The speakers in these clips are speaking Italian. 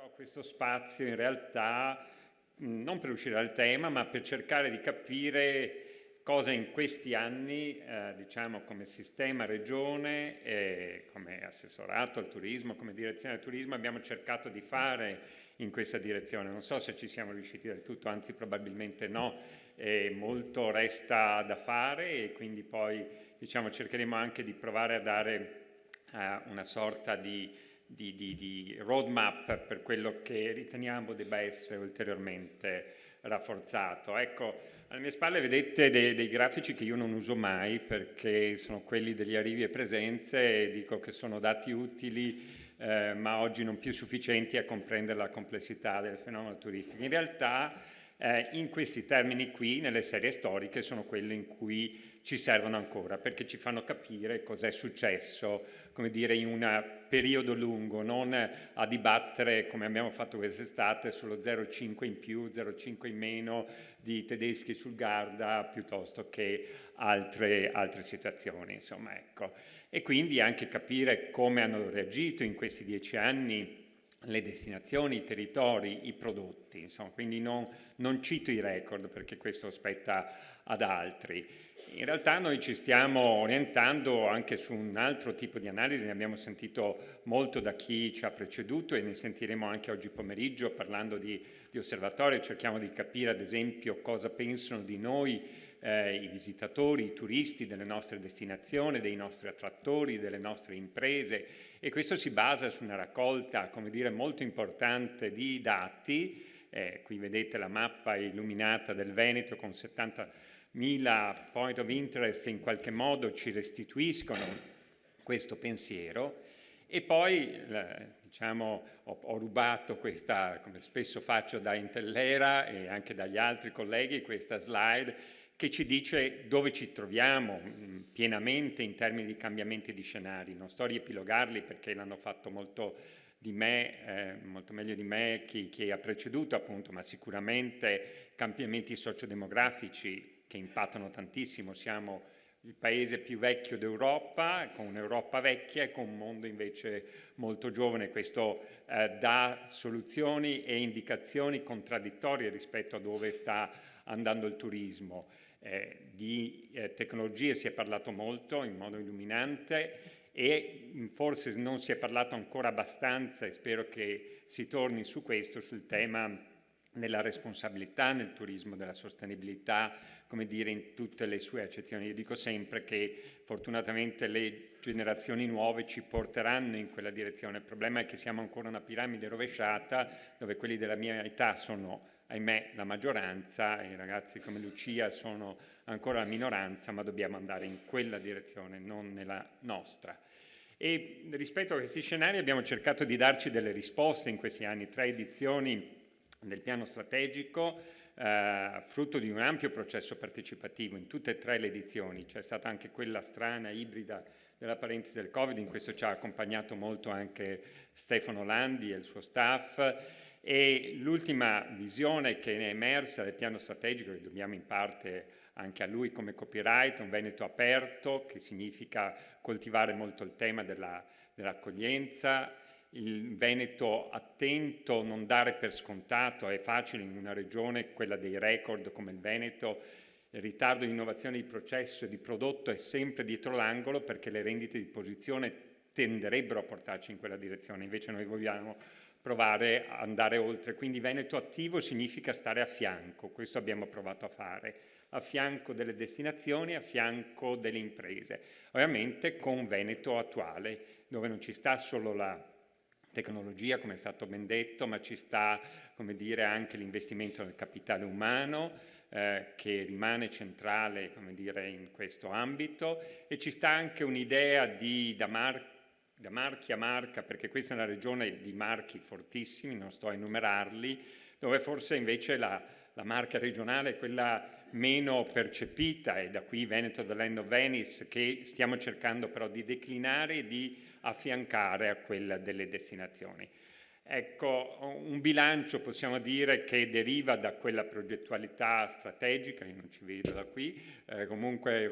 però questo spazio in realtà non per uscire dal tema, ma per cercare di capire cosa in questi anni, diciamo come sistema regione e come assessorato al turismo, come direzione del turismo, abbiamo cercato di fare in questa direzione. Non so se ci siamo riusciti del tutto, anzi probabilmente no, molto resta da fare e quindi poi diciamo cercheremo anche di provare a dare una sorta di roadmap per quello che riteniamo debba essere ulteriormente rafforzato. Ecco, alle mie spalle vedete dei grafici che io non uso mai perché sono quelli degli arrivi e presenze e dico che sono dati utili ma oggi non più sufficienti a comprendere la complessità del fenomeno turistico. In realtà in questi termini qui, nelle serie storiche, sono quelli in cui ci servono ancora perché ci fanno capire cos'è successo, come dire, in un periodo lungo, non a dibattere come abbiamo fatto quest'estate sullo 0,5 in più, 0,5 in meno di tedeschi sul Garda piuttosto che altre situazioni, insomma, ecco. E quindi anche capire come hanno reagito in questi 10 anni le destinazioni, i territori, i prodotti, insomma, quindi non cito i record perché questo spetta ad altri. In realtà noi ci stiamo orientando anche su un altro tipo di analisi, ne abbiamo sentito molto da chi ci ha preceduto e ne sentiremo anche oggi pomeriggio parlando di osservatorio, cerchiamo di capire ad esempio cosa pensano di noi i visitatori, i turisti delle nostre destinazioni, dei nostri attrattori, delle nostre imprese e questo si basa su una raccolta, come dire, molto importante di dati. Qui vedete la mappa illuminata del Veneto con 70.000 point of interest che in qualche modo ci restituiscono questo pensiero. E poi, diciamo, ho rubato questa, come spesso faccio da Intellera e anche dagli altri colleghi, questa slide che ci dice dove ci troviamo pienamente in termini di cambiamenti di scenari. Non sto a riepilogarli perché l'hanno fatto molto di me, molto meglio di me chi ha preceduto appunto, ma sicuramente cambiamenti sociodemografici che impattano tantissimo. Siamo il paese più vecchio d'Europa, con un'Europa vecchia e con un mondo invece molto giovane. Questo dà soluzioni e indicazioni contraddittorie rispetto a dove sta andando il turismo. Di tecnologie si è parlato molto in modo illuminante e forse non si è parlato ancora abbastanza e spero che si torni su questo, sul tema della responsabilità nel turismo, della sostenibilità, come dire, in tutte le sue accezioni. Io dico sempre che fortunatamente le generazioni nuove ci porteranno in quella direzione. Il problema è che siamo ancora una piramide rovesciata dove quelli della mia età sono, ahimè, la maggioranza e i ragazzi come Lucia sono ancora la minoranza, ma dobbiamo andare in quella direzione, non nella nostra. E rispetto a questi scenari abbiamo cercato di darci delle risposte in questi anni, 3 edizioni del piano strategico, frutto di un ampio processo partecipativo in tutte e 3 le edizioni. C'è stata anche quella strana ibrida della parentesi del Covid, in questo ci ha accompagnato molto anche Stefano Landi e il suo staff, e l'ultima visione che è emersa del piano strategico, che dobbiamo in parte anche a lui come copyright, un Veneto aperto, che significa coltivare molto il tema dell'accoglienza, il Veneto attento, non dare per scontato, è facile in una regione, quella dei record come il Veneto, il ritardo di innovazione di processo e di prodotto è sempre dietro l'angolo perché le rendite di posizione tenderebbero a portarci in quella direzione, invece noi vogliamo provare a andare oltre, quindi Veneto attivo significa stare a fianco, questo abbiamo provato a fare, a fianco delle destinazioni, a fianco delle imprese, ovviamente con Veneto attuale, dove non ci sta solo la tecnologia, come è stato ben detto, ma ci sta, come dire, anche l'investimento nel capitale umano, che rimane centrale, come dire, in questo ambito, e ci sta anche un'idea da marchia a marca, perché questa è una regione di marchi fortissimi, non sto a enumerarli, dove forse invece la marca regionale è quella meno percepita, e da qui Veneto the Land of Venice, che stiamo cercando però di declinare e di affiancare a quella delle destinazioni. Ecco, un bilancio possiamo dire che deriva da quella progettualità strategica, io non ci vedo da qui, comunque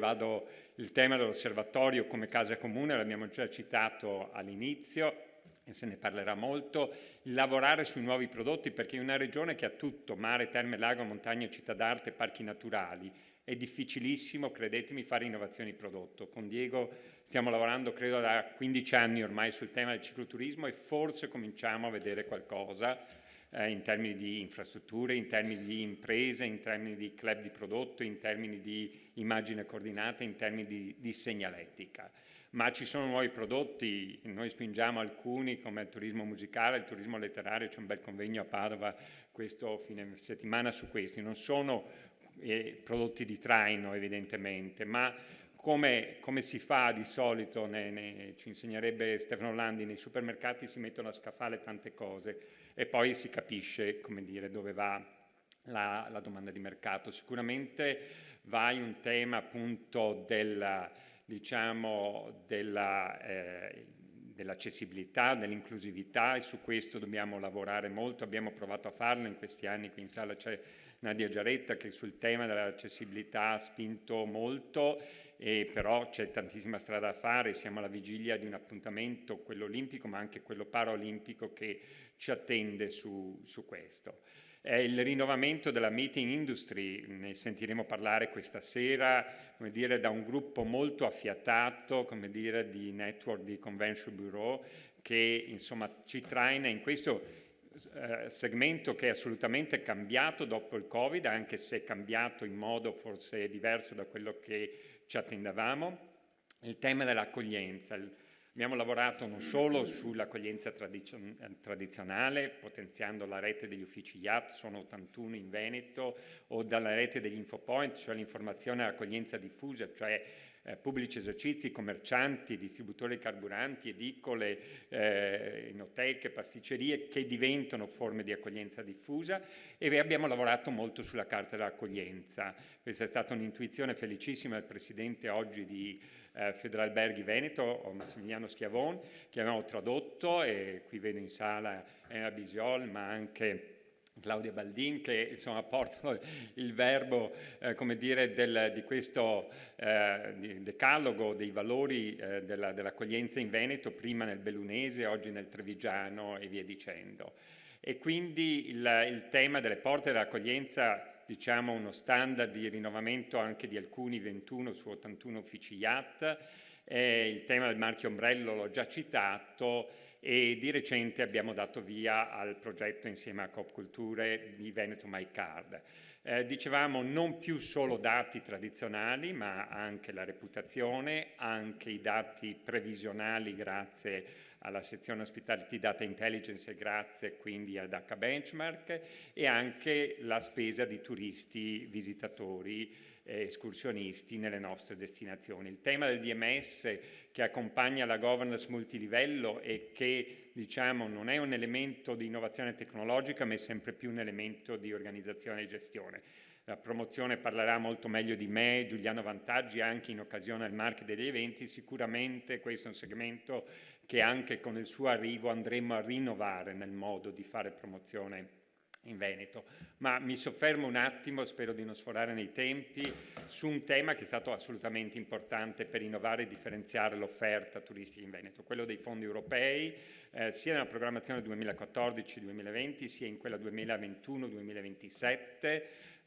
il tema dell'osservatorio come casa comune, l'abbiamo già citato all'inizio, e se ne parlerà molto, lavorare sui nuovi prodotti, perché in una regione che ha tutto, mare, terme, lago, montagna, città d'arte, parchi naturali, è difficilissimo, credetemi, fare innovazioni di prodotto. Con Diego stiamo lavorando, credo, da 15 anni ormai sul tema del cicloturismo e forse cominciamo a vedere qualcosa in termini di infrastrutture, in termini di imprese, in termini di club di prodotto, in termini di immagine coordinata, in termini di segnaletica. Ma ci sono nuovi prodotti, noi spingiamo alcuni come il turismo musicale, il turismo letterario, c'è un bel convegno a Padova questo fine settimana su questi. Non sono prodotti di traino evidentemente, ma come si fa di solito, ci insegnerebbe Stefano Landi, nei supermercati si mettono a scaffale tante cose e poi si capisce, come dire, dove va la domanda di mercato. Sicuramente va in un tema appunto dell'accessibilità, dell'inclusività e su questo dobbiamo lavorare molto. Abbiamo provato a farlo in questi anni, qui in sala c'è Nadia Giaretta che sul tema dell'accessibilità ha spinto molto, però c'è tantissima strada da fare, siamo alla vigilia di un appuntamento, quello olimpico ma anche quello paraolimpico che ci attende su questo. Il rinnovamento della meeting industry, ne sentiremo parlare questa sera, come dire, da un gruppo molto affiatato, come dire, di network di convention bureau che insomma ci traina in questo segmento che è assolutamente cambiato dopo il Covid, anche se è cambiato in modo forse diverso da quello che ci attendavamo. Il tema dell'accoglienza. Abbiamo lavorato non solo sull'accoglienza tradizionale, potenziando la rete degli uffici IAT, sono 81 in Veneto, o dalla rete degli infopoint, cioè l'informazione e l'accoglienza diffusa, cioè pubblici esercizi, commercianti, distributori di carburanti, edicole, enoteche, pasticcerie che diventano forme di accoglienza diffusa, e abbiamo lavorato molto sulla carta dell'accoglienza. Questa è stata un'intuizione felicissima del presidente oggi di Federalberghi Veneto, Massimiliano Schiavon, che abbiamo tradotto, e qui vedo in sala Elena Bisiol, ma anche Claudia Baldin, che insomma portano il verbo, come dire, di questo decalogo dei valori dell'accoglienza in Veneto, prima nel bellunese, oggi nel trevigiano e via dicendo. E quindi il tema delle porte dell'accoglienza, diciamo uno standard di rinnovamento anche di alcuni 21 su 81 uffici IAT, il tema del marchio ombrello l'ho già citato, e di recente abbiamo dato via al progetto insieme a Coop Culture di Veneto My Card. Dicevamo non più solo dati tradizionali, ma anche la reputazione, anche i dati previsionali grazie alla sezione Hospitality Data Intelligence e grazie quindi ad H Benchmark, e anche la spesa di turisti, visitatori, escursionisti nelle nostre destinazioni. Il tema del DMS che accompagna la governance multilivello e che diciamo non è un elemento di innovazione tecnologica ma è sempre più un elemento di organizzazione e gestione. La promozione parlerà molto meglio di me, Giuliano Vantaggi, anche in occasione del marchio degli eventi. Sicuramente questo è un segmento che anche con il suo arrivo andremo a rinnovare nel modo di fare promozione in Veneto. Ma mi soffermo un attimo, spero di non sforare nei tempi, su un tema che è stato assolutamente importante per innovare e differenziare l'offerta turistica in Veneto, quello dei fondi europei, sia nella programmazione 2014-2020 sia in quella 2021-2027.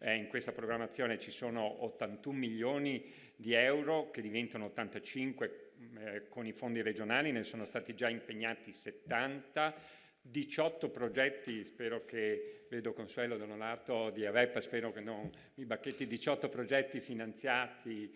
In questa programmazione ci sono 81 milioni di euro che diventano 85 con i fondi regionali, ne sono stati già impegnati 70, 18 progetti, spero che, vedo Consuelo Dononato di Avepa, spero che non mi bacchetti, 18 progetti finanziati,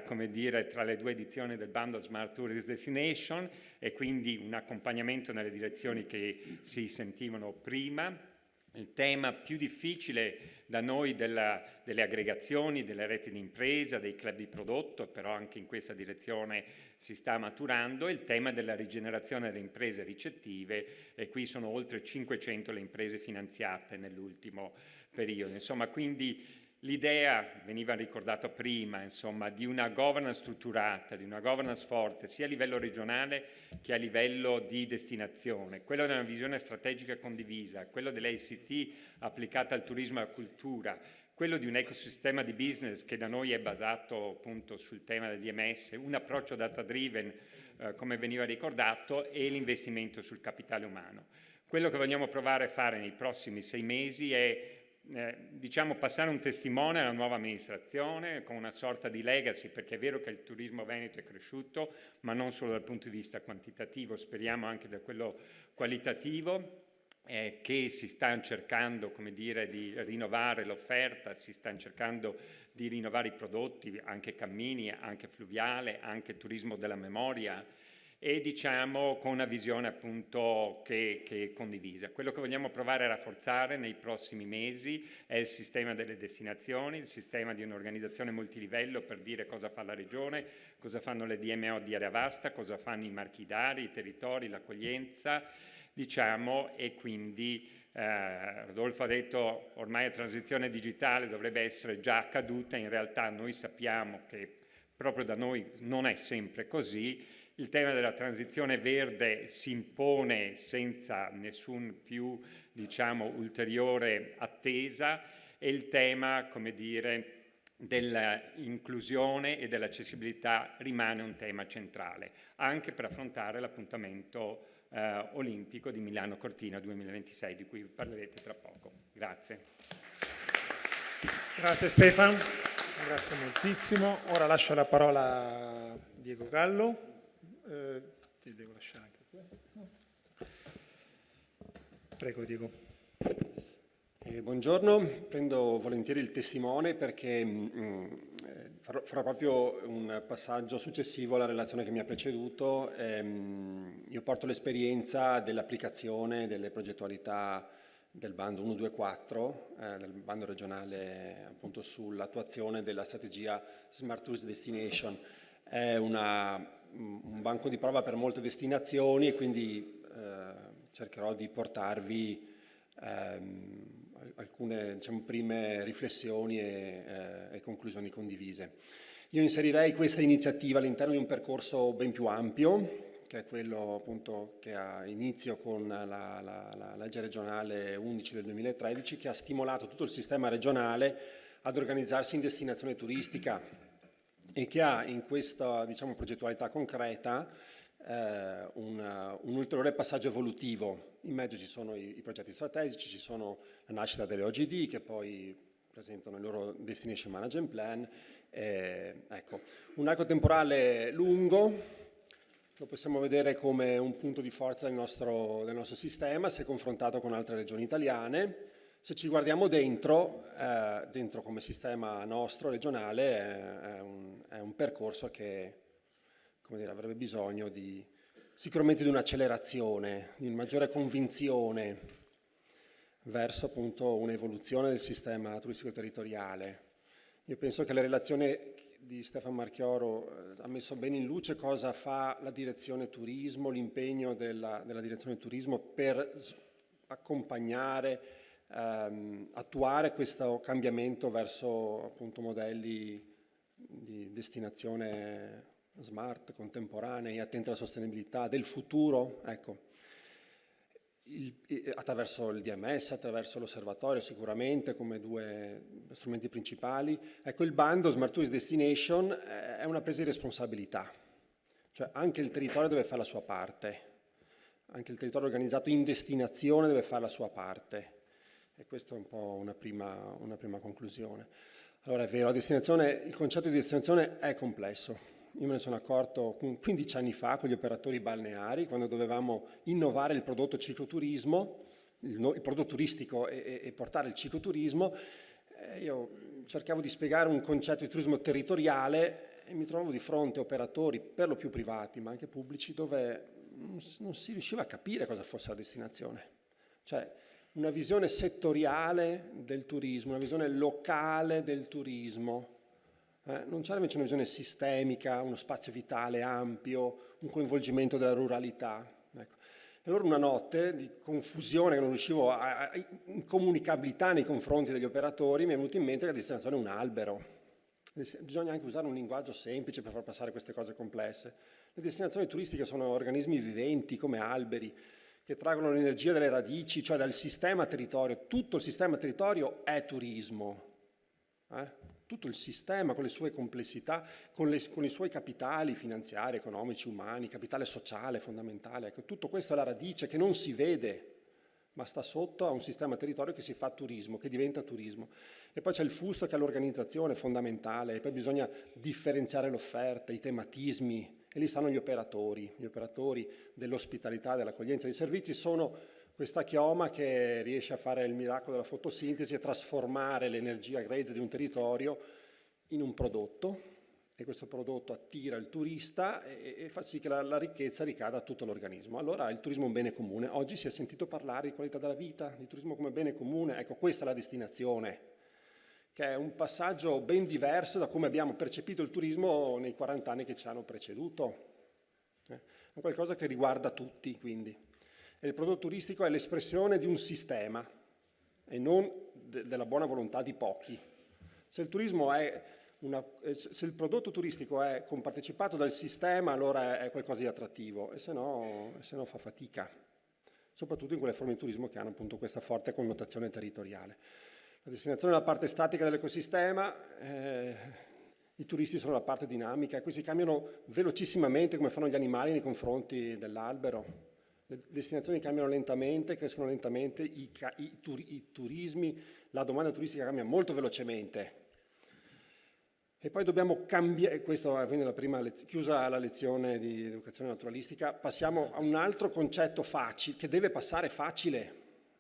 come dire, tra le due edizioni del bando Smart Tourist Destination, e quindi un accompagnamento nelle direzioni che si sentivano prima. Il tema più difficile da noi delle aggregazioni, delle reti di impresa, dei club di prodotto, però anche in questa direzione si sta maturando, è il tema della rigenerazione delle imprese ricettive, e qui sono oltre 500 le imprese finanziate nell'ultimo periodo. Insomma, quindi l'idea, veniva ricordato prima, insomma, di una governance strutturata, di una governance forte, sia a livello regionale che a livello di destinazione, quello di una visione strategica condivisa, quello dell'ICT applicata al turismo e alla cultura, quello di un ecosistema di business che da noi è basato appunto sul tema del DMS, un approccio data driven come veniva ricordato, e l'investimento sul capitale umano. Quello che vogliamo provare a fare nei prossimi 6 mesi è diciamo passare un testimone alla nuova amministrazione con una sorta di legacy, perché è vero che il turismo veneto è cresciuto, ma non solo dal punto di vista quantitativo, speriamo anche da quello qualitativo, che si sta cercando, come dire, di rinnovare l'offerta, si sta cercando di rinnovare i prodotti, anche cammini, anche fluviale, anche turismo della memoria, e diciamo con una visione appunto che è condivisa. Quello che vogliamo provare a rafforzare nei prossimi mesi è il sistema delle destinazioni, il sistema di un'organizzazione multilivello per dire cosa fa la regione, cosa fanno le DMO di area vasta, cosa fanno i marchidari, i territori, l'accoglienza, diciamo, e quindi Rodolfo ha detto ormai la transizione digitale dovrebbe essere già accaduta, in realtà noi sappiamo che proprio da noi non è sempre così. Il tema della transizione verde si impone senza nessun più, diciamo, ulteriore attesa, e il tema, come dire, dell'inclusione e dell'accessibilità rimane un tema centrale, anche per affrontare l'appuntamento olimpico di Milano Cortina 2026, di cui parlerete tra poco. Grazie. Grazie Stefano, grazie moltissimo. Ora lascio la parola a Diego Gallo. Ti devo lasciare anche questo. Prego Diego. Buongiorno, prendo volentieri il testimone perché farò proprio un passaggio successivo alla relazione che mi ha preceduto. Io porto l'esperienza dell'applicazione delle progettualità del bando 124, del bando regionale appunto sull'attuazione della strategia Smart Tourist Destination. È un banco di prova per molte destinazioni e quindi cercherò di portarvi alcune, diciamo, prime riflessioni e conclusioni condivise. Io inserirei questa iniziativa all'interno di un percorso ben più ampio, che è quello appunto che ha inizio con la legge regionale 11 del 2013, che ha stimolato tutto il sistema regionale ad organizzarsi in destinazione turistica e che ha in questa, diciamo, progettualità concreta un ulteriore passaggio evolutivo. In mezzo ci sono i progetti strategici, ci sono la nascita delle OGD che poi presentano il loro Destination Management Plan. Ecco, un arco temporale lungo, lo possiamo vedere come un punto di forza del nostro sistema, se confrontato con altre regioni italiane. Se ci guardiamo dentro come sistema nostro regionale, è un percorso che, come dire, avrebbe bisogno sicuramente di un'accelerazione, di una maggiore convinzione verso appunto un'evoluzione del sistema turistico territoriale. Io penso che la relazione di Stefano Marchioro ha messo bene in luce cosa fa la direzione turismo, l'impegno della direzione turismo per accompagnare, attuare questo cambiamento verso appunto modelli di destinazione smart, contemporanei, attenti alla sostenibilità, del futuro, ecco. Attraverso il DMS, attraverso l'osservatorio sicuramente come due strumenti principali. Ecco, il bando Smart Tourist Destination è una presa di responsabilità, cioè anche il territorio deve fare la sua parte, anche il territorio organizzato in destinazione deve fare la sua parte, e questo è un po' una prima conclusione. Allora è vero, il concetto di destinazione è complesso. Io me ne sono accorto 15 anni fa con gli operatori balneari, quando dovevamo innovare il prodotto cicloturismo, il prodotto turistico e portare il cicloturismo. Io cercavo di spiegare un concetto di turismo territoriale e mi trovavo di fronte a operatori, per lo più privati ma anche pubblici, dove non si riusciva a capire cosa fosse la destinazione. Cioè una visione settoriale del turismo, una visione locale del turismo. Non c'era invece una visione sistemica, uno spazio vitale ampio, un coinvolgimento della ruralità. Ecco. E allora una notte di confusione, che non riuscivo a incomunicabilità nei confronti degli operatori, mi è venuto in mente che la destinazione è un albero. Bisogna anche usare un linguaggio semplice per far passare queste cose complesse. Le destinazioni turistiche sono organismi viventi come alberi, che traggono l'energia dalle radici, cioè dal sistema territorio. Tutto il sistema territorio è turismo. tutto il sistema con le sue complessità, con i suoi capitali finanziari, economici, umani, capitale sociale fondamentale. Ecco, tutto questo è la radice che non si vede, ma sta sotto a un sistema territorio che si fa turismo, che diventa turismo. E poi c'è il fusto che è l'organizzazione fondamentale, e poi bisogna differenziare l'offerta, i tematismi, e lì stanno gli operatori dell'ospitalità, dell'accoglienza, dei servizi, sono questa chioma che riesce a fare il miracolo della fotosintesi e trasformare l'energia grezza di un territorio in un prodotto, e questo prodotto attira il turista e fa sì che la ricchezza ricada a tutto l'organismo. Allora il turismo è un bene comune. Oggi si è sentito parlare di qualità della vita, di turismo come bene comune. Ecco, questa è la destinazione, che è un passaggio ben diverso da come abbiamo percepito il turismo nei 40 anni che ci hanno preceduto. È qualcosa che riguarda tutti, quindi. E il prodotto turistico è l'espressione di un sistema e non della buona volontà di pochi. Se il prodotto turistico è compartecipato dal sistema, allora è qualcosa di attrattivo, e se no fa fatica, soprattutto in quelle forme di turismo che hanno appunto questa forte connotazione territoriale. La destinazione è la parte statica dell'ecosistema, i turisti sono la parte dinamica, e qui si cambiano velocissimamente come fanno gli animali nei confronti dell'albero. Le destinazioni cambiano lentamente, crescono lentamente, i turismi, la domanda turistica cambia molto velocemente. E poi dobbiamo cambiare, questo è quindi la prima chiusa la lezione di educazione naturalistica, passiamo a un altro concetto facile, che deve passare facile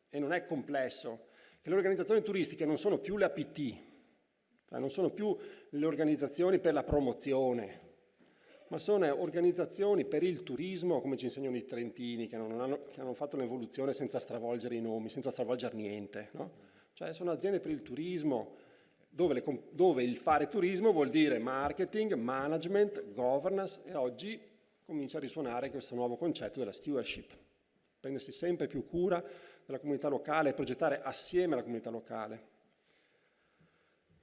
e non è complesso, che le organizzazioni turistiche non sono più le APT, non sono più le organizzazioni per la promozione, ma sono organizzazioni per il turismo, come ci insegnano i trentini, che hanno fatto un'evoluzione senza stravolgere i nomi, senza stravolgere niente, no? Cioè sono aziende per il turismo, dove il fare turismo vuol dire marketing, management, governance, e oggi comincia a risuonare questo nuovo concetto della stewardship. Prendersi sempre più cura della comunità locale e progettare assieme alla comunità locale.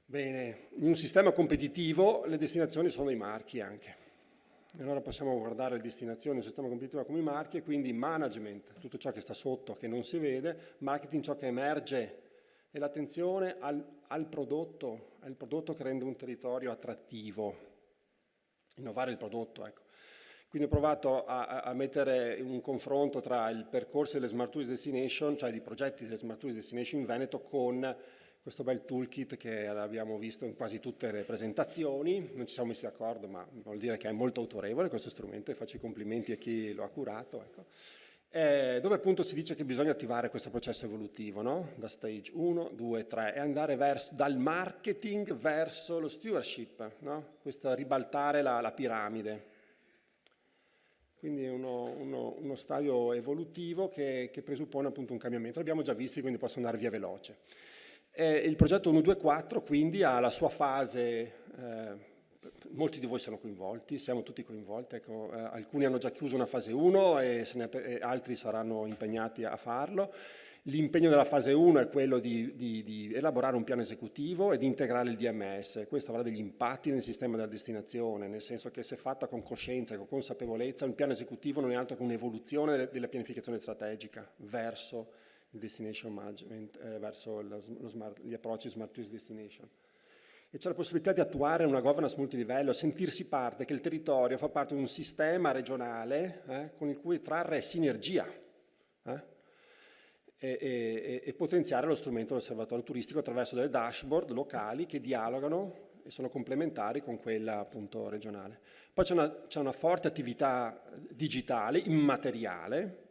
Bene, in un sistema competitivo le destinazioni sono i marchi anche. E allora possiamo guardare le destinazioni, un sistema competitivo come i marchi, e quindi management, tutto ciò che sta sotto, che non si vede, marketing, ciò che emerge, e l'attenzione al prodotto, è il prodotto che rende un territorio attrattivo, innovare il prodotto, ecco. Quindi ho provato a mettere un confronto tra il percorso delle Smart Tourist Destination, cioè i progetti delle Smart Tourist Destination in Veneto, con questo bel toolkit che abbiamo visto in quasi tutte le presentazioni. Non ci siamo messi d'accordo, ma vuol dire che è molto autorevole questo strumento, e faccio i complimenti a chi lo ha curato, ecco. Dove appunto si dice che bisogna attivare questo processo evolutivo, no? Da stage 1, 2, 3, e andare dal marketing verso lo stewardship, no? Questo ribaltare la piramide. Quindi uno stadio evolutivo che presuppone appunto un cambiamento. L'abbiamo già visto, quindi posso andare via veloce. Il progetto 1-2-4 quindi ha la sua fase, molti di voi sono coinvolti, siamo tutti coinvolti, ecco, alcuni hanno già chiuso una fase 1 e altri saranno impegnati a farlo. L'impegno della fase 1 è quello di elaborare un piano esecutivo e di integrare il DMS. Questo avrà degli impatti nel sistema della destinazione, nel senso che se fatta con coscienza e con consapevolezza, un piano esecutivo non è altro che un'evoluzione della pianificazione strategica verso il destination management, verso gli approcci Smart Tourist Destination. E c'è la possibilità di attuare una governance multilivello, sentirsi parte, che il territorio fa parte di un sistema regionale con il cui trarre sinergia e potenziare lo strumento dell'osservatorio turistico attraverso delle dashboard locali che dialogano e sono complementari con quella appunto regionale. Poi c'è una forte attività digitale, immateriale,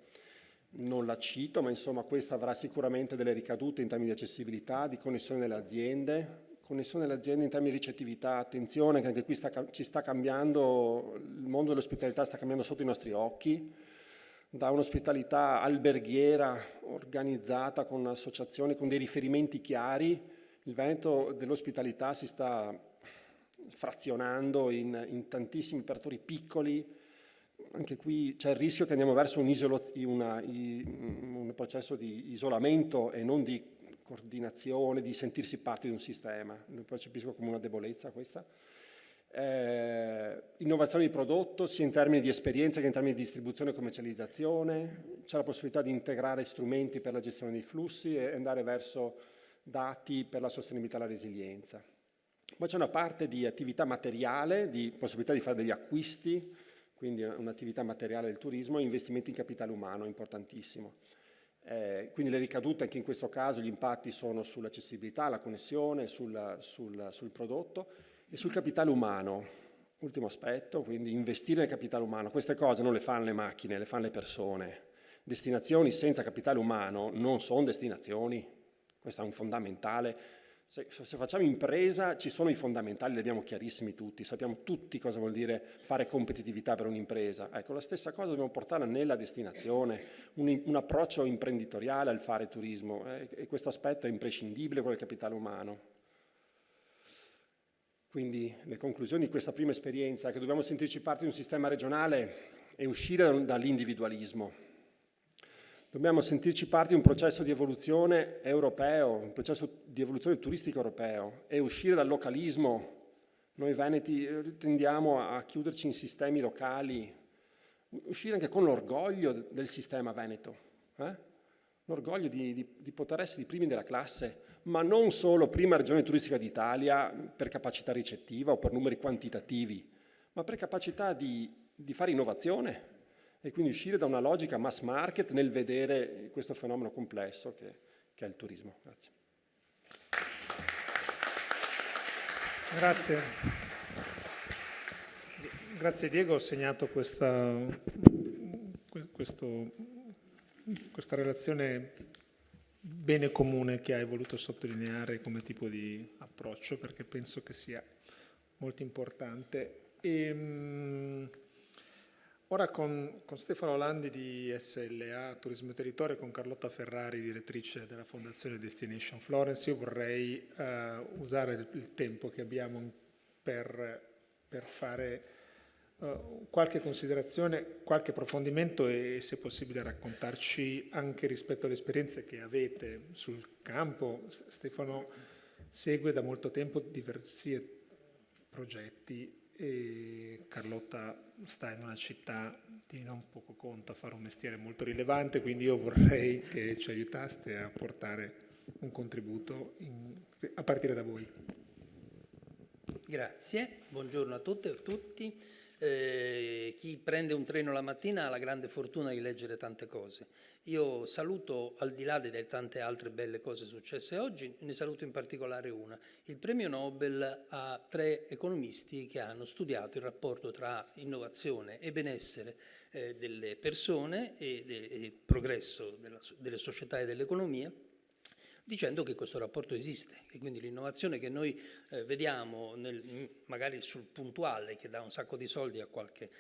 non la cito, ma insomma questa avrà sicuramente delle ricadute in termini di accessibilità, di connessione delle aziende in termini di ricettività. Attenzione che anche qui ci sta cambiando, il mondo dell'ospitalità sta cambiando sotto i nostri occhi, da un'ospitalità alberghiera organizzata con associazioni, con dei riferimenti chiari. Il Veneto dell'ospitalità si sta frazionando in tantissimi operatori piccoli. Anche qui c'è il rischio che andiamo verso un processo di isolamento e non di coordinazione, di sentirsi parte di un sistema. Lo percepisco come una debolezza questa. Innovazione di prodotto, sia in termini di esperienza che in termini di distribuzione e commercializzazione. C'è la possibilità di integrare strumenti per la gestione dei flussi e andare verso dati per la sostenibilità e la resilienza. Poi c'è una parte di attività materiale, di possibilità di fare degli acquisti, quindi un'attività materiale del turismo, e investimenti in capitale umano, importantissimo. Quindi le ricadute anche in questo caso, gli impatti sono sull'accessibilità, la connessione, sul prodotto e sul capitale umano. Ultimo aspetto, quindi investire nel capitale umano. Queste cose non le fanno le macchine, le fanno le persone. Destinazioni senza capitale umano non sono destinazioni, questo è un fondamentale. Se facciamo impresa ci sono i fondamentali, li abbiamo chiarissimi tutti, sappiamo tutti cosa vuol dire fare competitività per un'impresa. Ecco, la stessa cosa dobbiamo portare nella destinazione, un approccio imprenditoriale al fare turismo, e questo aspetto è imprescindibile con il capitale umano. Quindi le conclusioni di questa prima esperienza è che dobbiamo sentirci parte di un sistema regionale e uscire dall'individualismo. Dobbiamo sentirci parte di un processo di evoluzione europeo, un processo di evoluzione turistica europeo, e uscire dal localismo. Noi veneti tendiamo a chiuderci in sistemi locali, uscire anche con l'orgoglio del sistema veneto, l'orgoglio di poter essere i primi della classe, ma non solo prima regione turistica d'Italia per capacità ricettiva o per numeri quantitativi, ma per capacità di fare innovazione, e quindi uscire da una logica mass market nel vedere questo fenomeno complesso che è il turismo. Grazie. Grazie. Grazie Diego, ho segnato questa relazione bene comune che hai voluto sottolineare come tipo di approccio, perché penso che sia molto importante. Ora con Stefano Landi di SLA Turismo e Territorio e con Carlotta Ferrari, direttrice della Fondazione Destination Florence, io vorrei usare il tempo che abbiamo per fare qualche considerazione, qualche approfondimento e se possibile raccontarci anche rispetto alle esperienze che avete sul campo. Stefano segue da molto tempo diversi progetti e Carlotta sta in una città di non poco conto a fare un mestiere molto rilevante, quindi io vorrei che ci aiutaste a portare un contributo a partire da voi. Grazie, buongiorno a tutte e a tutti. Chi prende un treno la mattina ha la grande fortuna di leggere tante cose. Io saluto, al di là delle tante altre belle cose successe oggi, ne saluto in particolare una. Il premio Nobel a 3 economisti che hanno studiato il rapporto tra innovazione e benessere delle persone e progresso delle società e dell'economia, dicendo che questo rapporto esiste e quindi l'innovazione che noi vediamo magari sul puntuale che dà un sacco di soldi a qualche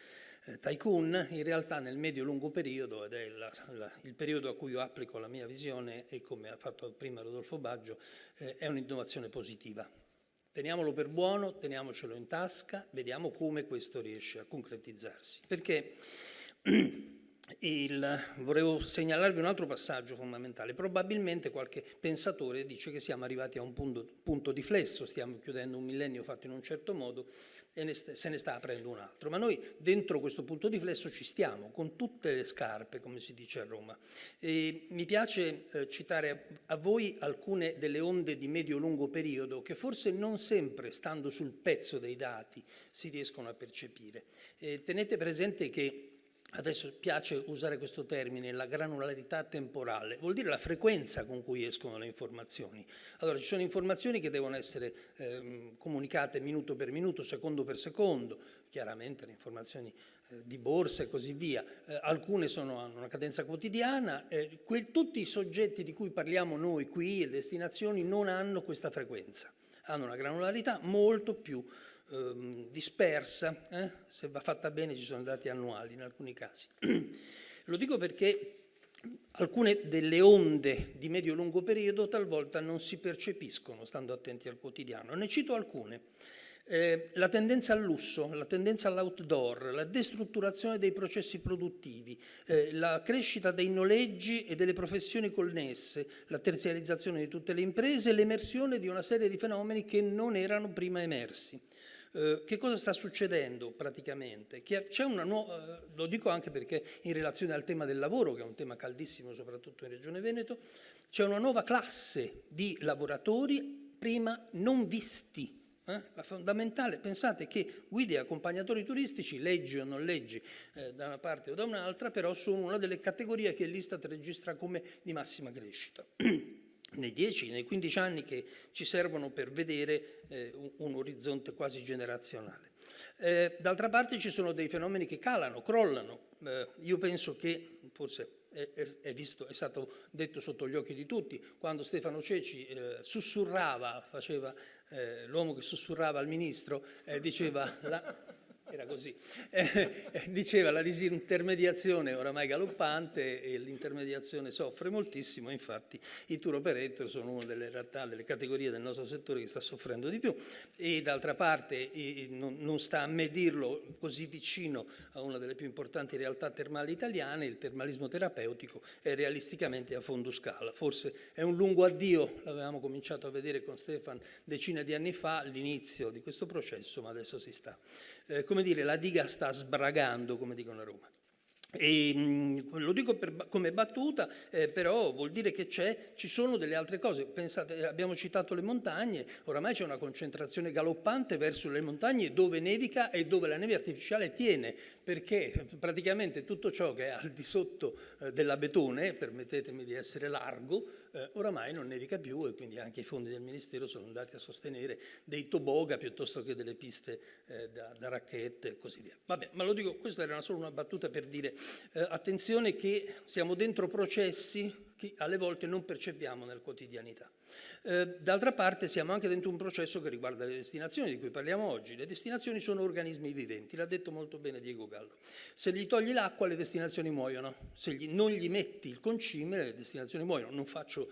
tycoon, in realtà nel medio-lungo periodo, ed è il periodo a cui io applico la mia visione e come ha fatto prima Rodolfo Baggio, è un'innovazione positiva. Teniamolo per buono, teniamocelo in tasca, vediamo come questo riesce a concretizzarsi. Perché volevo segnalarvi un altro passaggio fondamentale. Probabilmente qualche pensatore dice che siamo arrivati a un punto di flesso, stiamo chiudendo un millennio fatto in un certo modo e se ne sta aprendo un altro. Ma noi dentro questo punto di flesso ci stiamo, con tutte le scarpe, come si dice a Roma. E mi piace citare a voi alcune delle onde di medio-lungo periodo che forse non sempre, stando sul pezzo dei dati, si riescono a percepire. Tenete presente che adesso piace usare questo termine, la granularità temporale, vuol dire la frequenza con cui escono le informazioni. Allora, ci sono informazioni che devono essere comunicate minuto per minuto, secondo per secondo, chiaramente le informazioni di borsa e così via. Alcune hanno una cadenza quotidiana, tutti i soggetti di cui parliamo noi qui e destinazioni non hanno questa frequenza, hanno una granularità molto più dispersa, se va fatta bene ci sono dati annuali in alcuni casi. Lo dico perché alcune delle onde di medio-lungo periodo talvolta non si percepiscono stando attenti al quotidiano. Ne cito alcune. La tendenza al lusso, la tendenza all'outdoor, la destrutturazione dei processi produttivi, la crescita dei noleggi e delle professioni connesse, la terziarizzazione di tutte le imprese e l'emersione di una serie di fenomeni che non erano prima emersi. Che cosa sta succedendo praticamente? Che c'è una nuova, lo dico anche perché in relazione al tema del lavoro, che è un tema caldissimo soprattutto in Regione Veneto, c'è una nuova classe di lavoratori prima non visti La fondamentale, pensate che guide e accompagnatori turistici, leggi o non leggi da una parte o da un'altra, però sono una delle categorie che l'Istat registra come di massima crescita. Nei 10, nei 15 anni che ci servono per vedere un orizzonte quasi generazionale. D'altra parte ci sono dei fenomeni che calano, crollano. Io penso che, forse è stato detto sotto gli occhi di tutti, quando Stefano Ceci sussurrava, faceva l'uomo che sussurrava al ministro, diceva... Era così, diceva la disintermediazione è oramai galoppante e l'intermediazione soffre moltissimo, infatti i tour operator sono una delle realtà, delle categorie del nostro settore che sta soffrendo di più, e d'altra parte non sta a me dirlo, così vicino a una delle più importanti realtà termali italiane, il termalismo terapeutico è realisticamente a fondo scala. Forse è un lungo addio, l'avevamo cominciato a vedere con Stefan decine di anni fa, l'inizio di questo processo, ma adesso si sta... come dire, la diga sta sbragando, come dicono a Roma. E lo dico come battuta, però vuol dire che ci sono delle altre cose. Pensate, abbiamo citato le montagne, oramai c'è una concentrazione galoppante verso le montagne dove nevica e dove la neve artificiale tiene, perché praticamente tutto ciò che è al di sotto dell'abetone, permettetemi di essere largo, oramai non nevica più, e quindi anche i fondi del Ministero sono andati a sostenere dei toboga piuttosto che delle piste da racchette e così via. Vabbè, ma lo dico, questa era solo una battuta per dire attenzione che siamo dentro processi che alle volte non percepiamo nella quotidianità. D'altra parte siamo anche dentro un processo che riguarda le destinazioni di cui parliamo oggi. Le destinazioni sono organismi viventi, l'ha detto molto bene Diego Gallo. Se gli togli l'acqua le destinazioni muoiono, se non gli metti il concime le destinazioni muoiono. Non faccio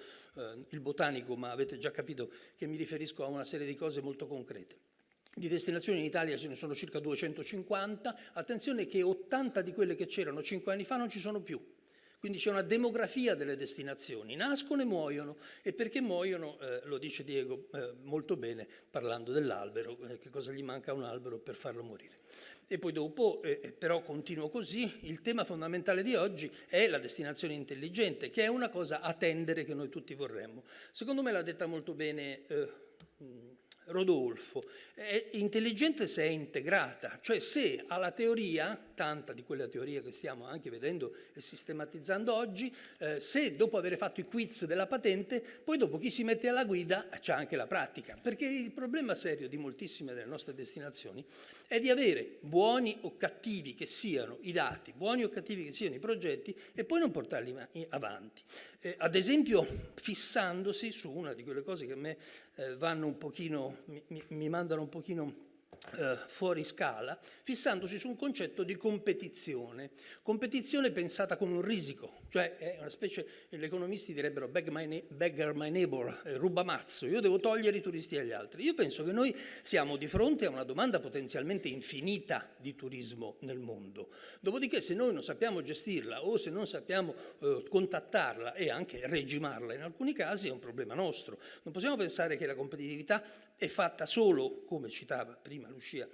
il botanico, ma avete già capito che mi riferisco a una serie di cose molto concrete. Di destinazioni in Italia ce ne sono circa 250, attenzione che 80 di quelle che c'erano 5 anni fa non ci sono più. Quindi c'è una demografia delle destinazioni, nascono e muoiono, e perché muoiono, lo dice Diego molto bene parlando dell'albero, che cosa gli manca a un albero per farlo morire. E poi dopo, però continuo così, il tema fondamentale di oggi è la destinazione intelligente, che è una cosa a tendere che noi tutti vorremmo. Secondo me l'ha detta molto bene Rodolfo, è intelligente se è integrata, cioè se alla teoria, tanta di quella teoria che stiamo anche vedendo e sistematizzando oggi, se dopo aver fatto i quiz della patente, poi dopo chi si mette alla guida c'ha anche la pratica, perché il problema serio di moltissime delle nostre destinazioni è di avere buoni o cattivi che siano i dati, buoni o cattivi che siano i progetti, e poi non portarli avanti. Ad esempio fissandosi su una di quelle cose che a me vanno un pochino, mi mandano un pochino fuori scala, fissandosi su un concetto di competizione pensata come un risico, cioè è una specie, gli economisti direbbero beggar my neighbor, rubamazzo, io devo togliere i turisti agli altri. Io penso che noi siamo di fronte a una domanda potenzialmente infinita di turismo nel mondo, dopodiché se noi non sappiamo gestirla o se non sappiamo contattarla e anche regimarla in alcuni casi è un problema nostro. Non possiamo pensare che la competitività è fatta solo, come citava prima Lucia,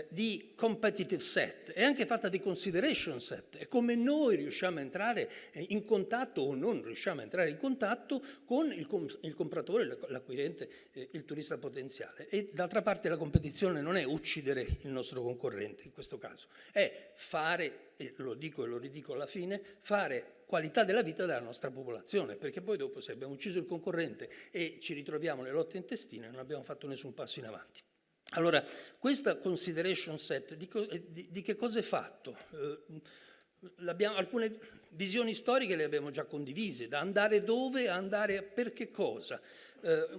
di competitive set, è anche fatta di consideration set, è come noi riusciamo a entrare in contatto o non riusciamo a entrare in contatto con il compratore, l'acquirente, il turista potenziale. E d'altra parte la competizione non è uccidere il nostro concorrente in questo caso, è fare, e lo dico e lo ridico alla fine, fare qualità della vita della nostra popolazione, perché poi dopo se abbiamo ucciso il concorrente e ci ritroviamo le lotte intestine non abbiamo fatto nessun passo in avanti. Allora, questa consideration set di che cosa è fatto? Alcune visioni storiche le abbiamo già condivise, da andare dove, andare per che cosa.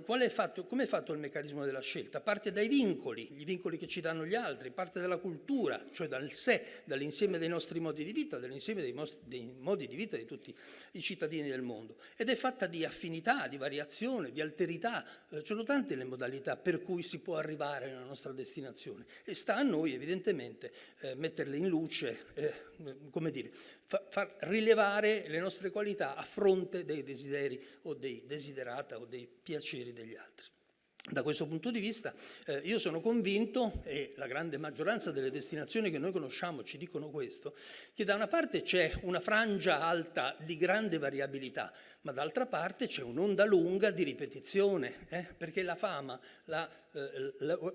Come è fatto il meccanismo della scelta? Parte dai vincoli, gli vincoli che ci danno gli altri, parte dalla cultura, cioè dal sé, dall'insieme dei nostri modi di vita, dall'insieme dei modi di vita di tutti i cittadini del mondo. Ed è fatta di affinità, di variazione, di alterità, sono tante le modalità per cui si può arrivare alla nostra destinazione e sta a noi evidentemente metterle in luce, come dire, far rilevare le nostre qualità a fronte dei desideri o dei desiderata o dei piaceri degli altri. Da questo punto di vista io sono convinto, e la grande maggioranza delle destinazioni che noi conosciamo ci dicono questo, che da una parte c'è una frangia alta di grande variabilità, ma d'altra parte c'è un'onda lunga di ripetizione, perché la fama, la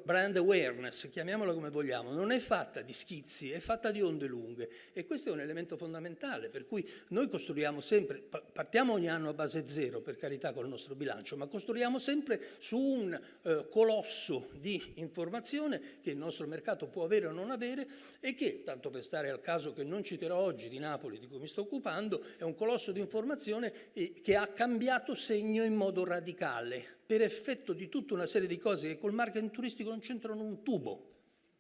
brand awareness, chiamiamola come vogliamo, non è fatta di schizzi, è fatta di onde lunghe, e questo è un elemento fondamentale, per cui noi costruiamo sempre, partiamo ogni anno a base zero, per carità, col nostro bilancio, ma costruiamo sempre su un colosso di informazione che il nostro mercato può avere o non avere, e che, tanto per stare al caso che non citerò oggi di Napoli, di cui mi sto occupando, è un colosso di informazione che ha cambiato segno in modo radicale, per effetto di tutta una serie di cose che col marketing turistico non c'entrano un tubo,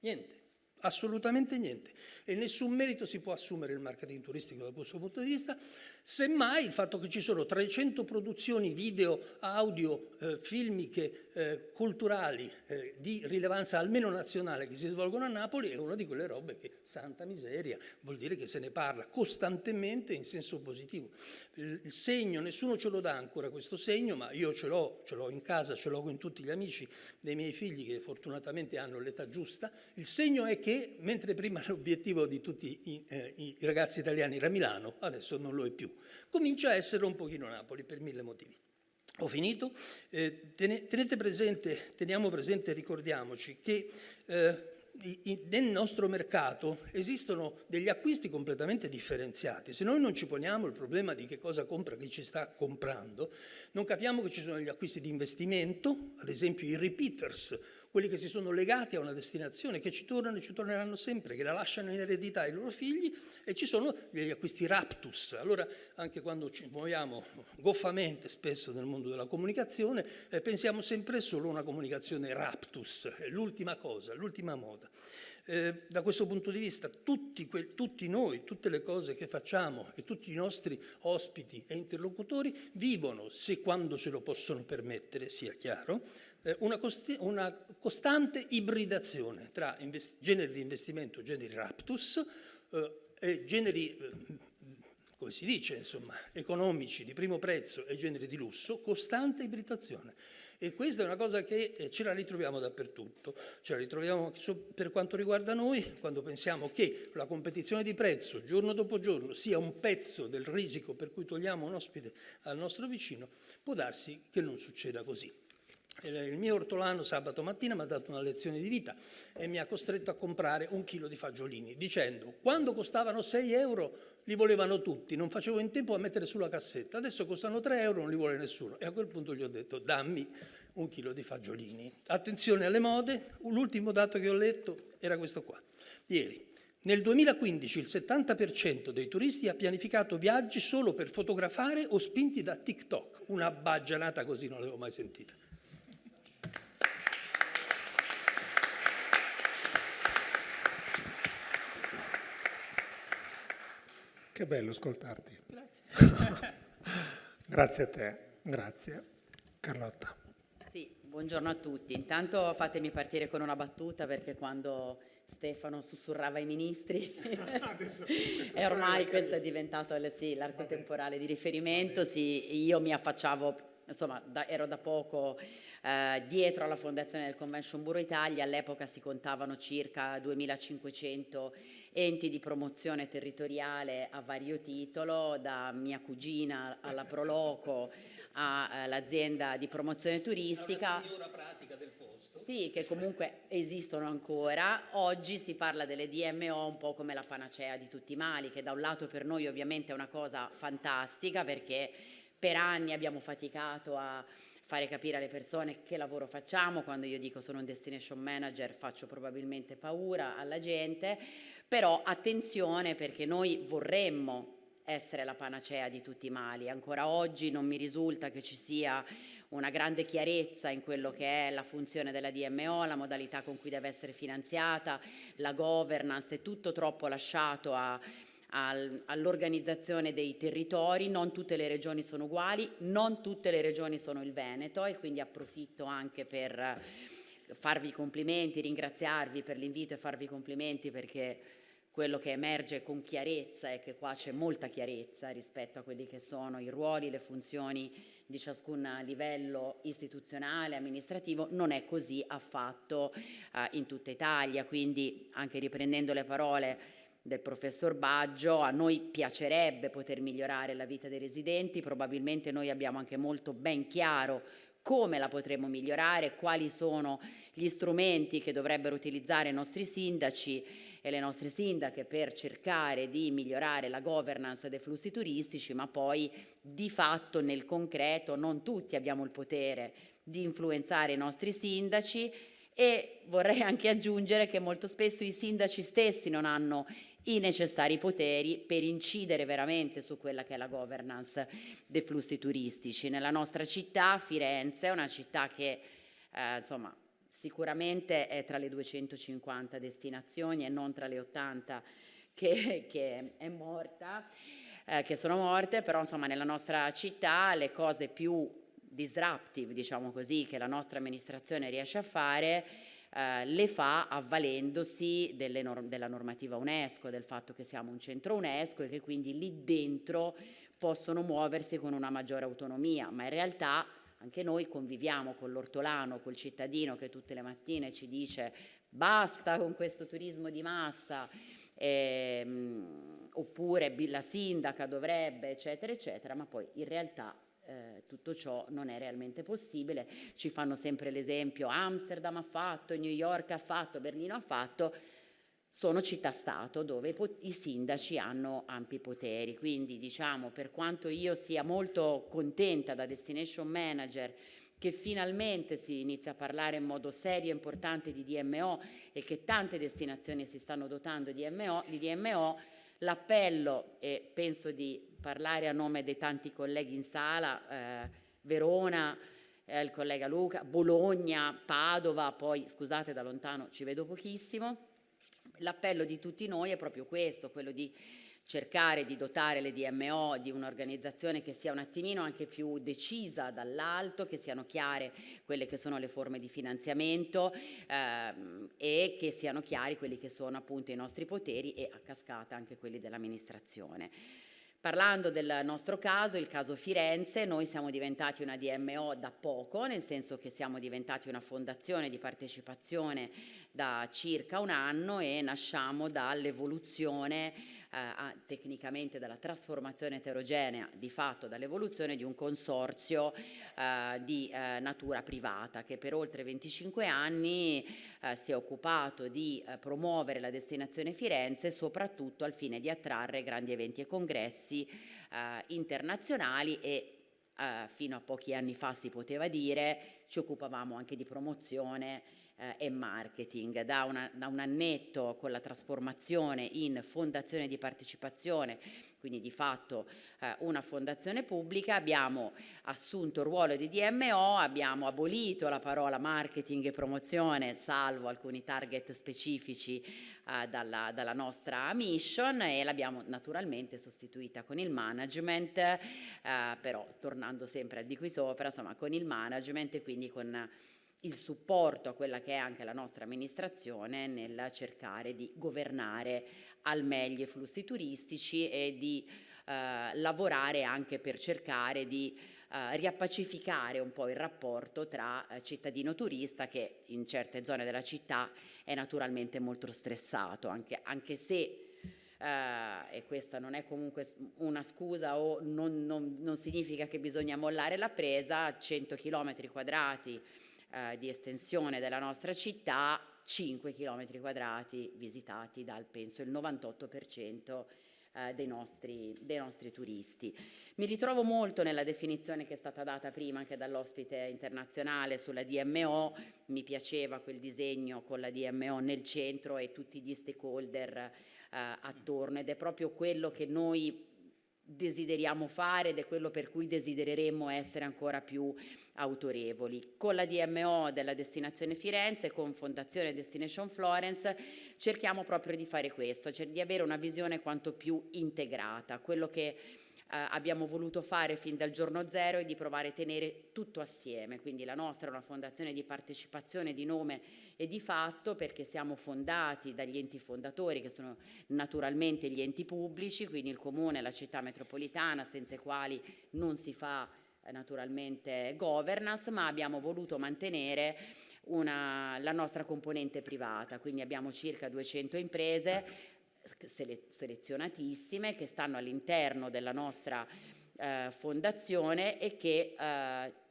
niente. Assolutamente niente, e nessun merito si può assumere il marketing turistico da questo punto di vista. Semmai il fatto che ci sono 300 produzioni video, audio, filmiche, culturali di rilevanza almeno nazionale che si svolgono a Napoli è una di quelle robe che, santa miseria, vuol dire che se ne parla costantemente in senso positivo. Il segno, nessuno ce lo dà ancora questo segno, ma io ce l'ho in casa, ce l'ho con tutti gli amici dei miei figli che fortunatamente hanno l'età giusta. Il segno è che mentre prima l'obiettivo di tutti i ragazzi italiani era Milano, adesso non lo è più. Comincia a essere un pochino Napoli per 1000 motivi. Ho finito. Teniamo presente e ricordiamoci che nel nostro mercato esistono degli acquisti completamente differenziati. Se noi non ci poniamo il problema di che cosa compra chi ci sta comprando, non capiamo che ci sono gli acquisti di investimento, ad esempio i repeaters, quelli che si sono legati a una destinazione, che ci tornano e ci torneranno sempre, che la lasciano in eredità ai loro figli, e ci sono degli acquisti raptus. Allora, anche quando ci muoviamo goffamente spesso nel mondo della comunicazione, pensiamo sempre solo a una comunicazione raptus, è l'ultima cosa, l'ultima moda. Da questo punto di vista tutti noi, tutte le cose che facciamo e tutti i nostri ospiti e interlocutori vivono, se quando se lo possono permettere, sia chiaro, una costante ibridazione tra generi di investimento, generi raptus, e generi, come si dice, insomma, economici di primo prezzo e generi di lusso, costante ibridazione. E questa è una cosa che ce la ritroviamo dappertutto. Ce la ritroviamo per quanto riguarda noi, quando pensiamo che la competizione di prezzo giorno dopo giorno sia un pezzo del risico per cui togliamo un ospite al nostro vicino, può darsi che non succeda così. Il mio ortolano sabato mattina mi ha dato una lezione di vita e mi ha costretto a comprare 1 chilo di fagiolini, dicendo: quando costavano 6 euro li volevano tutti, non facevo in tempo a mettere sulla cassetta, adesso costano 3 euro, non li vuole nessuno. E a quel punto gli ho detto: dammi 1 chilo di fagiolini. Attenzione alle mode. L'ultimo dato che ho letto era questo qua, ieri. Nel 2015 il 70% dei turisti ha pianificato viaggi solo per fotografare o spinti da TikTok. Una baggianata così non l'avevo mai sentita. Che bello ascoltarti. Grazie. Grazie a te, grazie. Carlotta. Sì, buongiorno a tutti. Intanto fatemi partire con una battuta, perché quando Stefano sussurrava ai ministri e ormai questo è diventato l'arco temporale di riferimento. Sì, io mi affacciavo, insomma, ero da poco dietro alla fondazione del Convention Bureau Italia. All'epoca si contavano circa 2500 enti di promozione territoriale a vario titolo, da mia cugina alla Proloco all'azienda di promozione turistica. Una signora pratica del posto. Sì, che comunque esistono ancora. Oggi si parla delle DMO un po' come la panacea di tutti i mali, che da un lato per noi ovviamente è una cosa fantastica, perché per anni abbiamo faticato a fare capire alle persone che lavoro facciamo. Quando io dico sono un destination manager faccio probabilmente paura alla gente, però attenzione, perché noi vorremmo essere la panacea di tutti i mali. Ancora oggi non mi risulta che ci sia una grande chiarezza in quello che è la funzione della DMO, la modalità con cui deve essere finanziata, la governance, è tutto troppo lasciato all'organizzazione dei territori. Non tutte le regioni sono uguali, non tutte le regioni sono il Veneto, e quindi approfitto anche per farvi i complimenti, ringraziarvi per l'invito e farvi i complimenti, perché quello che emerge con chiarezza è che qua c'è molta chiarezza rispetto a quelli che sono i ruoli, le funzioni di ciascun livello istituzionale, amministrativo. Non è così affatto in tutta Italia, quindi anche riprendendo le parole del professor Baggio, a noi piacerebbe poter migliorare la vita dei residenti, probabilmente noi abbiamo anche molto ben chiaro come la potremo migliorare, quali sono gli strumenti che dovrebbero utilizzare i nostri sindaci e le nostre sindache per cercare di migliorare la governance dei flussi turistici, ma poi di fatto nel concreto non tutti abbiamo il potere di influenzare i nostri sindaci, e vorrei anche aggiungere che molto spesso i sindaci stessi non hanno i necessari poteri per incidere veramente su quella che è la governance dei flussi turistici. Nella nostra città, Firenze, è una città che insomma sicuramente è tra le 250 destinazioni e non tra le 80 che è morta, che sono morte, però insomma nella nostra città le cose più disruptive, diciamo così, che la nostra amministrazione riesce a fare le fa avvalendosi della normativa UNESCO, del fatto che siamo un centro UNESCO e che quindi lì dentro possono muoversi con una maggiore autonomia, ma in realtà anche noi conviviamo con l'ortolano, col cittadino che tutte le mattine ci dice basta con questo turismo di massa, oppure la sindaca dovrebbe, eccetera, eccetera, ma poi in realtà tutto ciò non è realmente possibile. Ci fanno sempre l'esempio: Amsterdam ha fatto, New York ha fatto, Berlino ha fatto. Sono città-stato dove i sindaci hanno ampi poteri, quindi diciamo, per quanto io sia molto contenta da destination manager che finalmente si inizia a parlare in modo serio e importante di DMO e che tante destinazioni si stanno dotando di DMO, l'appello, e penso di parlare a nome dei tanti colleghi in sala, Verona, il collega Luca, Bologna, Padova, poi scusate da lontano ci vedo pochissimo, l'appello di tutti noi è proprio questo, quello di cercare di dotare le DMO di un'organizzazione che sia un attimino anche più decisa dall'alto, che siano chiare quelle che sono le forme di finanziamento e che siano chiari quelli che sono appunto i nostri poteri e a cascata anche quelli dell'amministrazione. Parlando del nostro caso, il caso Firenze, noi siamo diventati una DMO da poco, nel senso che siamo diventati una fondazione di partecipazione da circa un anno e nasciamo dall'evoluzione, tecnicamente dalla trasformazione eterogenea, di fatto dall'evoluzione di un consorzio di natura privata che per oltre 25 anni si è occupato di promuovere la destinazione Firenze, soprattutto al fine di attrarre grandi eventi e congressi internazionali e fino a pochi anni fa si poteva dire ci occupavamo anche di promozione e marketing. Da un annetto, con la trasformazione in fondazione di partecipazione, quindi di fatto una fondazione pubblica, abbiamo assunto il ruolo di DMO, abbiamo abolito la parola marketing e promozione, salvo alcuni target specifici dalla nostra mission, e l'abbiamo naturalmente sostituita con il management, però tornando sempre al di qui sopra, insomma con il management e quindi con il supporto a quella che è anche la nostra amministrazione nel cercare di governare al meglio i flussi turistici e di lavorare anche per cercare di riappacificare un po' il rapporto tra cittadino turista, che in certe zone della città è naturalmente molto stressato, anche se e questa non è comunque una scusa o non significa che bisogna mollare la presa. 100 km quadrati di estensione della nostra città, 5 km quadrati visitati dal, penso, il 98% dei nostri turisti. Mi ritrovo molto nella definizione che è stata data prima anche dall'ospite internazionale sulla DMO, mi piaceva quel disegno con la DMO nel centro e tutti gli stakeholder attorno, ed è proprio quello che noi desideriamo fare ed è quello per cui desidereremmo essere ancora più autorevoli. Con la DMO della destinazione Firenze, con Fondazione Destination Florence, cerchiamo proprio di fare questo, cioè di avere una visione quanto più integrata. Quello che abbiamo voluto fare fin dal giorno zero è di provare a tenere tutto assieme, quindi la nostra è una fondazione di partecipazione di nome e di fatto, perché siamo fondati dagli enti fondatori che sono naturalmente gli enti pubblici, quindi il Comune e la città metropolitana, senza i quali non si fa naturalmente governance, ma abbiamo voluto mantenere la nostra componente privata, quindi abbiamo circa 200 imprese selezionatissime che stanno all'interno della nostra fondazione e che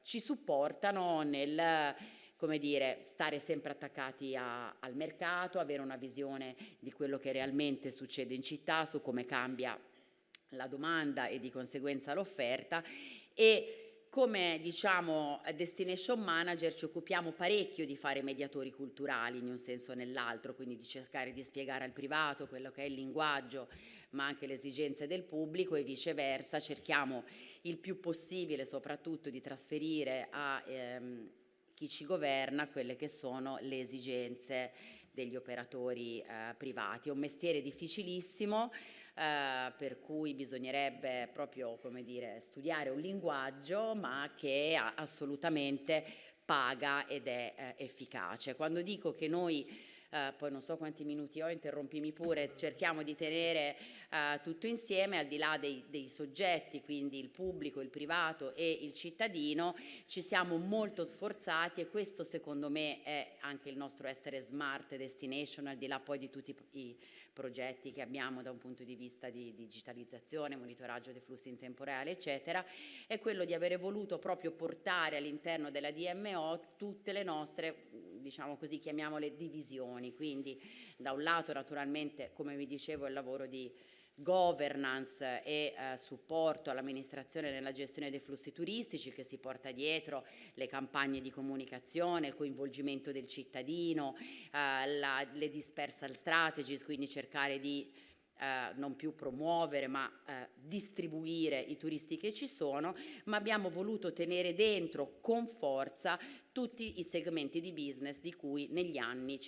ci supportano nel, come dire, stare sempre attaccati al mercato, avere una visione di quello che realmente succede in città, su come cambia la domanda e di conseguenza l'offerta. E come, diciamo, destination manager ci occupiamo parecchio di fare mediatori culturali in un senso o nell'altro, quindi di cercare di spiegare al privato quello che è il linguaggio, ma anche le esigenze del pubblico e viceversa. Cerchiamo il più possibile soprattutto di trasferire a chi ci governa quelle che sono le esigenze degli operatori privati. È un mestiere difficilissimo, per cui bisognerebbe proprio, come dire, studiare un linguaggio, ma che assolutamente paga ed è efficace. Quando dico che noi, poi non so quanti minuti ho, interrompimi pure, cerchiamo di tenere tutto insieme, al di là dei soggetti, quindi il pubblico, il privato e il cittadino, ci siamo molto sforzati e questo secondo me è anche il nostro essere smart destination, al di là poi di tutti i progetti che abbiamo da un punto di vista di digitalizzazione, monitoraggio dei flussi in tempo reale, eccetera, è quello di avere voluto proprio portare all'interno della DMO tutte le nostre, diciamo così, chiamiamole divisioni. Quindi da un lato naturalmente, come vi dicevo, il lavoro di governance e supporto all'amministrazione nella gestione dei flussi turistici, che si porta dietro le campagne di comunicazione, il coinvolgimento del cittadino, le dispersal strategies, quindi cercare di non più promuovere ma distribuire i turisti che ci sono, ma abbiamo voluto tenere dentro con forza tutti i segmenti di business di cui negli anni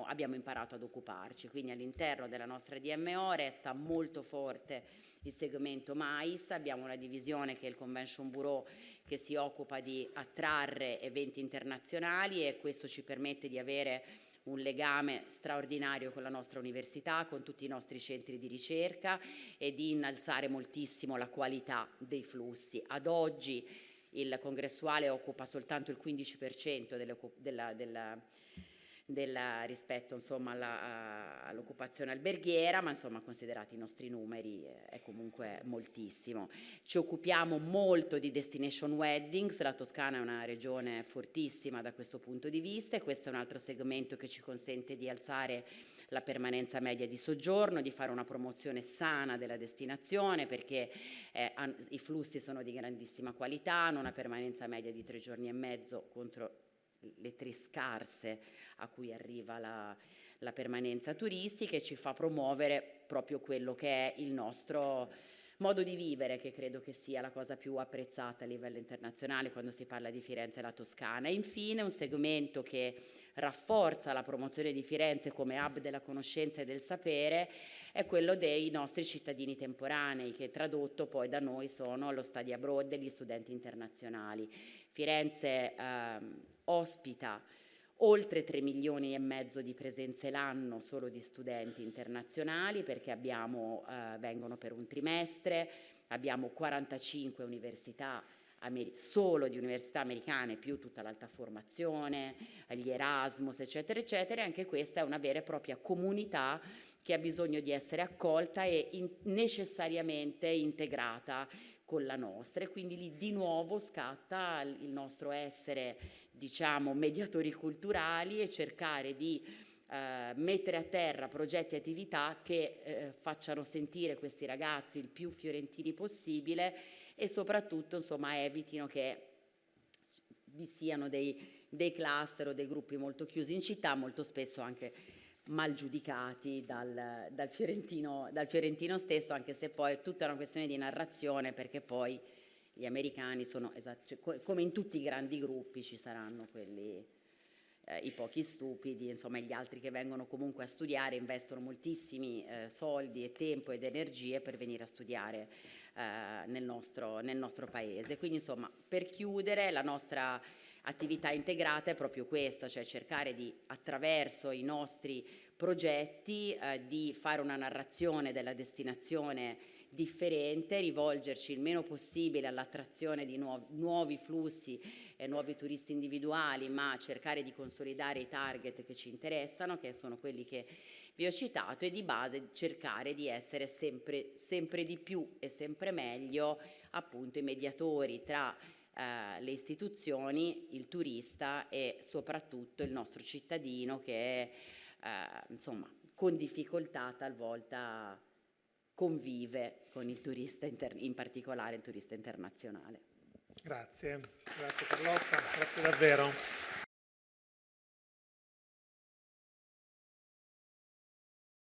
abbiamo imparato ad occuparci. Quindi all'interno della nostra DMO resta molto forte il segmento MICE, abbiamo una divisione che è il Convention Bureau che si occupa di attrarre eventi internazionali e questo ci permette di avere un legame straordinario con la nostra università, con tutti i nostri centri di ricerca e di innalzare moltissimo la qualità dei flussi. Ad oggi il congressuale occupa soltanto il 15% rispetto insomma all'occupazione alberghiera, ma insomma considerati i nostri numeri è comunque moltissimo. Ci occupiamo molto di destination weddings, la Toscana è una regione fortissima da questo punto di vista e questo è un altro segmento che ci consente di alzare la permanenza media di soggiorno, di fare una promozione sana della destinazione, perché i flussi sono di grandissima qualità, hanno una permanenza media di 3 giorni e mezzo contro le 3 scarse a cui arriva la permanenza turistica, e ci fa promuovere proprio quello che è il nostro modo di vivere, che credo che sia la cosa più apprezzata a livello internazionale quando si parla di Firenze e la Toscana. E infine un segmento che rafforza la promozione di Firenze come hub della conoscenza e del sapere è quello dei nostri cittadini temporanei, che tradotto poi da noi sono lo study abroad degli studenti internazionali. Firenze ospita oltre 3 milioni e mezzo di presenze l'anno solo di studenti internazionali, perché vengono per un trimestre, abbiamo 45 università solo di università americane, più tutta l'alta formazione, gli Erasmus, eccetera, eccetera. Anche questa è una vera e propria comunità che ha bisogno di essere accolta e necessariamente integrata con la nostra, e quindi lì di nuovo scatta il nostro essere, diciamo, mediatori culturali e cercare di mettere a terra progetti e attività che facciano sentire questi ragazzi il più fiorentini possibile e soprattutto, insomma, evitino che vi siano dei cluster o dei gruppi molto chiusi in città, molto spesso anche mal giudicati dal fiorentino stesso, anche se poi è tutta una questione di narrazione, perché poi gli americani sono come in tutti i grandi gruppi ci saranno quelli i pochi stupidi, insomma gli altri che vengono comunque a studiare investono moltissimi soldi e tempo ed energie per venire a studiare nel nostro paese. Quindi insomma, per chiudere, la nostra attività integrata è proprio questa, cioè cercare di, attraverso i nostri progetti, di fare una narrazione della destinazione differente, rivolgerci il meno possibile all'attrazione di nuovi flussi e nuovi turisti individuali, ma cercare di consolidare i target che ci interessano, che sono quelli che vi ho citato, e di base cercare di essere sempre di più e sempre meglio appunto i mediatori tra le istituzioni, il turista e soprattutto il nostro cittadino che insomma con difficoltà talvolta convive con il turista, in particolare il turista internazionale. Grazie Carlotta, grazie davvero.